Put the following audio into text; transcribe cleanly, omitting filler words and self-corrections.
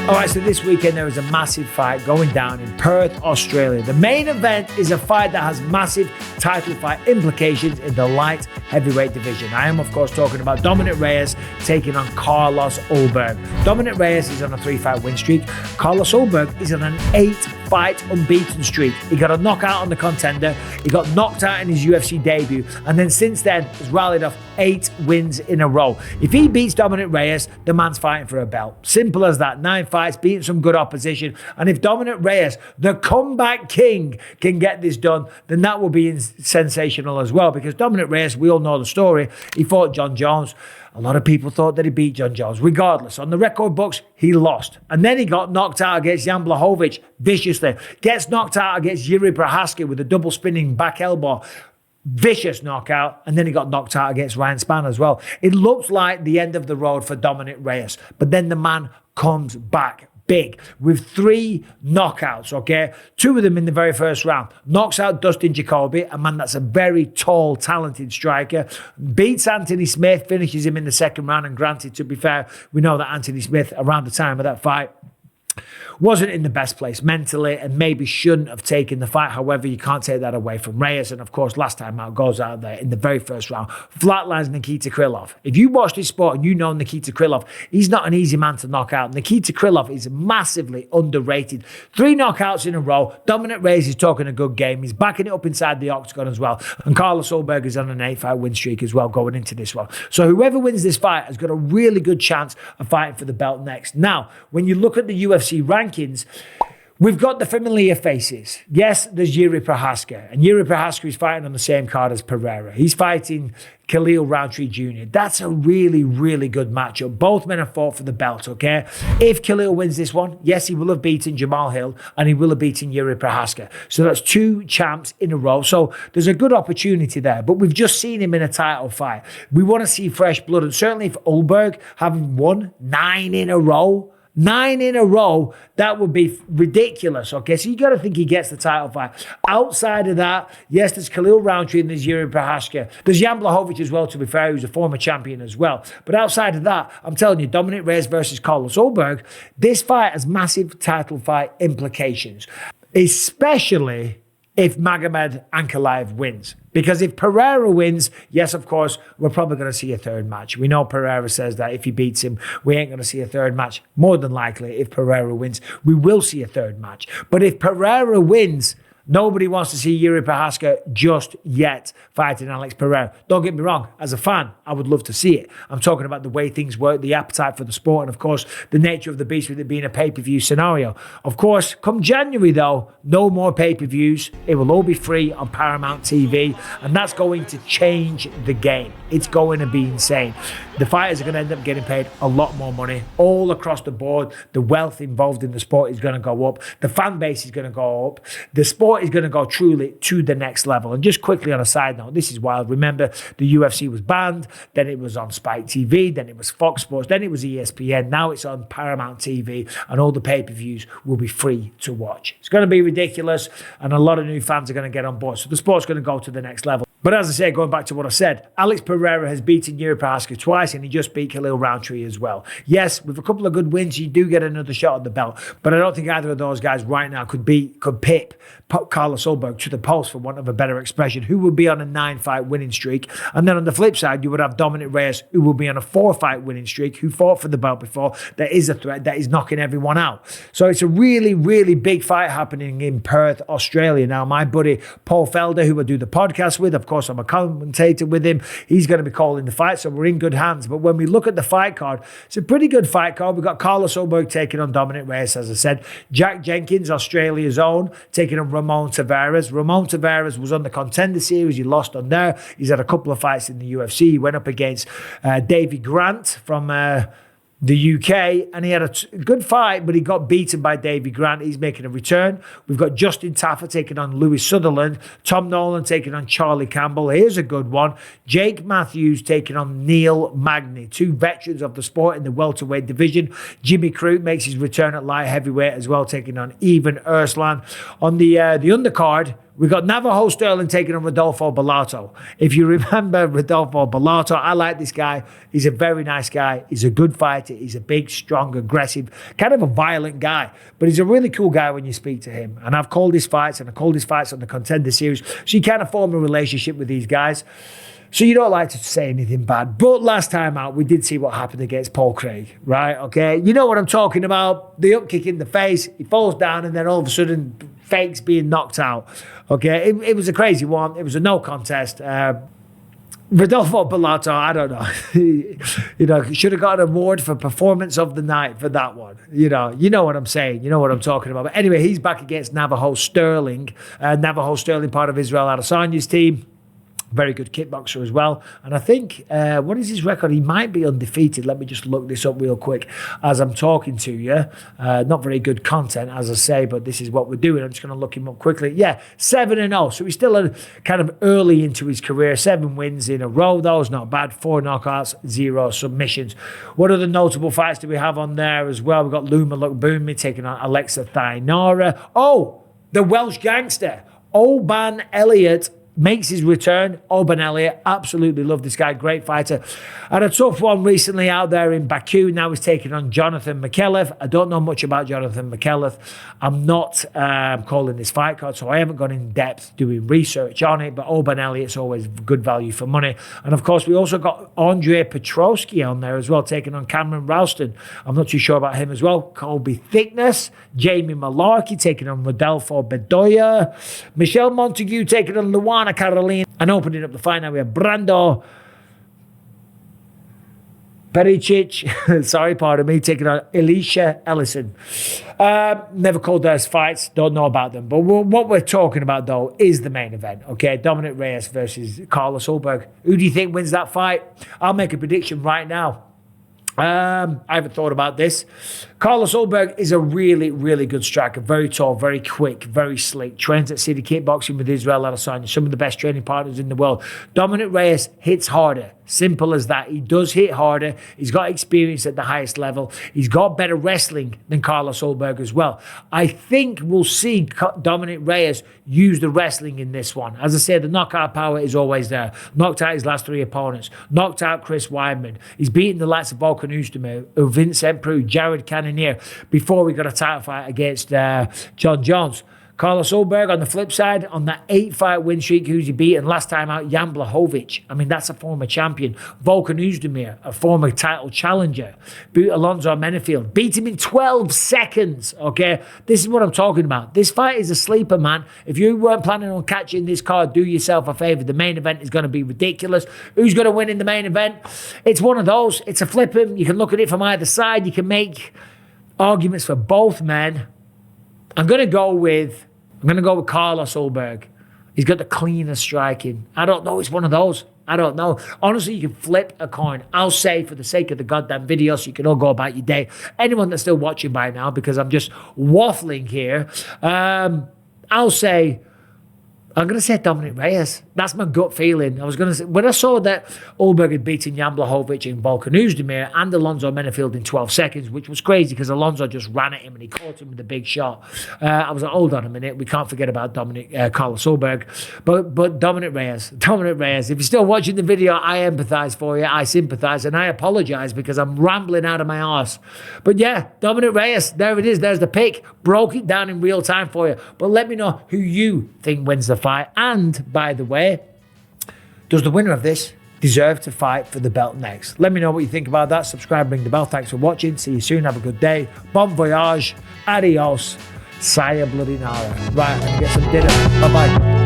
All right, so this weekend there is a massive fight going down in Perth, Australia. The main event is a fight that has massive title fight implications in the light heavyweight division. I am, of course, talking about Dominick Reyes taking on Carlos Ulberg. Dominick Reyes is on a 3-fight win streak. Carlos Ulberg is on an 8-fight unbeaten streak. He got a knockout on the Contender. He got knocked out in his UFC debut, and then since then has rallied off 8 wins in a row. If he beats Dominick Reyes, the man's fighting for a belt. Simple as that. 9 fights, beating some good opposition. And if Dominick Reyes, the comeback king, can get this done, then that will be sensational as well. Because Dominick Reyes, we all know the story. He fought John Jones. A lot of people thought that he beat John Jones. Regardless, on the record books, he lost. And then he got knocked out against Jan Blachowicz viciously. Gets knocked out against Yuri Prochazka with a double spinning back elbow. Vicious knockout, and then he got knocked out against Ryan Spann as well. It looks like the end of the road for Dominick Reyes, but then the man comes back big with 3 knockouts, okay? 2 of them in the very first round. Knocks out Dustin Jacoby, a man that's a very tall, talented striker. Beats Anthony Smith, finishes him in the second round, and granted, to be fair, we know that Anthony Smith, around the time of that fight, wasn't in the best place mentally and maybe shouldn't have taken the fight. However, you can't take that away from Reyes. And of course, last time out, goes out there in the very first round, flatlines Nikita Krylov. If you watch this sport and you know Nikita Krylov, he's not an easy man to knock out. Nikita Krylov is massively underrated. 3 knockouts in a row. Dominick Reyes is talking a good game. He's backing it up inside the octagon as well. And Carlos Ulberg is on an 8-fight win streak as well going into this one. So whoever wins this fight has got a really good chance of fighting for the belt next. Now, when you look at the UFC rankings, we've got the familiar faces. Yes, there's Yuri Prochazka, and Yuri Prochazka is fighting on the same card as Pereira. He's fighting Khalil Roundtree Jr. That's a really, really good matchup. Both men have fought for the belt, okay? If Khalil wins this one, yes, he will have beaten Jamal Hill, and he will have beaten Yuri Prochazka. So that's 2 champs in a row. So there's a good opportunity there, but we've just seen him in a title fight. We want to see fresh blood, and certainly if Ulberg, having won 9 in a row, that would be ridiculous, okay? So you got to think he gets the title fight. Outside of that, yes, there's Khalil Roundtree and there's Yuri Prochazka. There's Jan Blachowicz as well, to be fair, who's a former champion as well. But outside of that, I'm telling you, Dominick Reyes versus Carlos Ulberg, this fight has massive title fight implications, especially if Magomed Ankalaev wins. Because if Pereira wins, yes, of course, we're probably going to see a third match. We know Pereira says that if he beats him, we ain't going to see a third match. More than likely, if Pereira wins, we will see a third match. But if Pereira wins, nobody wants to see Yuri Prochazka just yet fighting Alex Pereira. Don't get me wrong, as a fan, I would love to see it. I'm talking about the way things work, the appetite for the sport, and of course, the nature of the beast with it being a pay-per-view scenario. Of course, come January though, no more pay-per-views. It will all be free on Paramount TV, and that's going to change the game. It's going to be insane. The fighters are going to end up getting paid a lot more money all across the board. The wealth involved in the sport is going to go up. The fan base is going to go up. The sport is going to go truly to the next level. And just quickly on a side note, this is wild. Remember, the UFC was banned, then it was on Spike TV, then it was Fox Sports, then it was ESPN, now it's on Paramount TV, and all the pay-per-views will be free to watch. It's going to be ridiculous, and a lot of new fans are going to get on board. So the sport's going to go to the next level. But as I say, going back to what I said, Alex Pereira has beaten Yuri Prochazka twice, and he just beat Khalil Roundtree as well. Yes, with a couple of good wins, you do get another shot at the belt. But I don't think either of those guys right now could pip Carlos Ulberg to the post, for want of a better expression, who would be on a 9-fight winning streak. And then on the flip side, you would have Dominick Reyes, who will be on a 4-fight winning streak, who fought for the belt before. That is a threat that is knocking everyone out. So it's a really, really big fight happening in Perth, Australia. Now, my buddy Paul Felder, who I do the podcast with, of course, I'm a commentator with him. He's going to be calling the fight, so we're in good hands. But when we look at the fight card, it's a pretty good fight card. We've got Carlos Ulberg taking on Dominick Reyes, as I said. Jack Jenkins, Australia's own, taking on Ramon Tavares. Ramon Tavares was on the Contender Series. He lost on there. He's had a couple of fights in the UFC. He went up against Davey Grant from the UK, and he had a good fight, but he got beaten by Davey Grant. He's making a return. We've got Justin Taffer taking on Lewis Sutherland, Tom Nolan taking on Charlie Campbell. Here's a good one. Jake Matthews taking on Neil Magny, 2 veterans of the sport in the welterweight division. Jimmy Crute makes his return at light heavyweight as well, taking on Ivan Erslan. On the undercard, we got Navajo Sterling taking on Rodolfo Bellato. If you remember Rodolfo Bellato, I like this guy. He's a very nice guy. He's a good fighter. He's a big, strong, aggressive, kind of a violent guy. But he's a really cool guy when you speak to him. And I've called his fights, and I called his fights on the Contender series. So you kind of form a relationship with these guys. So you don't like to say anything bad. But last time out, we did see what happened against Paul Craig, right? Okay, you know what I'm talking about. The up kick in the face. He falls down, and then all of a sudden, Fake's being knocked out. Okay, it was a crazy one. It was a no contest. Rodolfo Bellato, I don't know. Should have got an award for performance of the night for that one. You know what I'm saying. You know what I'm talking about. But anyway, he's back against Navajo Sterling. Navajo Sterling, part of Israel Adesanya's team. Very good kickboxer as well. And I think, what is his record? He might be undefeated. Let me just look this up real quick as I'm talking to you. Not very good content, as I say, but this is what we're doing. I'm just going to look him up quickly. Yeah, 7-0. So he's still kind of early into his career. 7 wins in a row, though. It's not bad. 4 knockouts, 0 submissions. What other notable fights do we have on there as well? We've got Luma Lukbumi taking on Alexa Thainara. Oh, the Welsh gangster, Oban Elliott, makes his return. Oban Elliott, absolutely love this guy, great fighter. Had a tough one recently out there in Baku. Now he's taking on Jonathan McKelliff. I don't know much about Jonathan McKelliff. I'm not calling this fight card, so I haven't gone in depth doing research on it, but Oban Elliott's always good value for money. And of course, we also got Andre Petrosky on there as well, taking on Cameron Ralston. I'm not too sure about him as well. Colby Thickness, Jamie Malarkey taking on Rodolfo Bedoya, Michelle Montague taking on Luana Caroline. And opening up the fight now, we have Brando Pericic, sorry, pardon me, taking on Alicia Ellison. Never called those fights, don't know about them. But what we're talking about, though, is the main event, okay? Dominick Reyes versus Carlos Ulberg. Who do you think wins that fight? I'll make a prediction right now. I haven't thought about this. Carlos Ulberg is a really, really good striker. Very tall, very quick, very slick. Trains at City Kickboxing with Israel Adesanya. Some of the best training partners in the world. Dominick Reyes hits harder. Simple as that. He does hit harder. He's got experience at the highest level. He's got better wrestling than Carlos Ulberg as well. I think we'll see Dominick Reyes use the wrestling in this one. As I said, the knockout power is always there. Knocked out his last 3 opponents. Knocked out Chris Weidman. He's beaten the likes of Volkan Oezdemir, Vincent Prue, Jared Cannonier before we got a title fight against John Jones. Carlos Ulberg, on the flip side, on that 8-fight win streak, who's he beaten? Last time out, Jan Blachowicz. I mean, that's a former champion. Volkan Oezdemir, a former title challenger. Beat Alonzo Menefield. Beat him in 12 seconds, okay? This is what I'm talking about. This fight is a sleeper, man. If you weren't planning on catching this card, do yourself a favor. The main event is going to be ridiculous. Who's going to win in the main event? It's one of those. It's a flip 'em. You can look at it from either side. You can make arguments for both men. I'm going to go with Carlos Ulberg. He's got the cleaner striking. I don't know. It's one of those. I don't know. Honestly, you can flip a coin. I'll say, for the sake of the goddamn video, so you can all go about your day. Anyone that's still watching by now, because I'm just waffling here, I'm going to say Dominick Reyes. That's my gut feeling. I was going to say, when I saw that Ulberg had beaten Jan Blachowicz and Volkan Oezdemir and Alonzo Menefield in 12 seconds, which was crazy because Alonzo just ran at him and he caught him with a big shot. I was like, hold on a minute. We can't forget about Carlos Ulberg. But Dominick Reyes, if you're still watching the video, I empathize for you. I sympathize and I apologize because I'm rambling out of my arse. But yeah, Dominick Reyes, there it is. There's the pick. Broke it down in real time for you. But let me know who you think wins the fight. And by the way, does the winner of this deserve to fight for the belt next? Let me know what you think about that. Subscribe, ring the bell. Thanks for watching. See you soon. Have a good day. Bon voyage. Adios. Saya bloody nara. Right, I'm going to get some dinner. Bye-bye.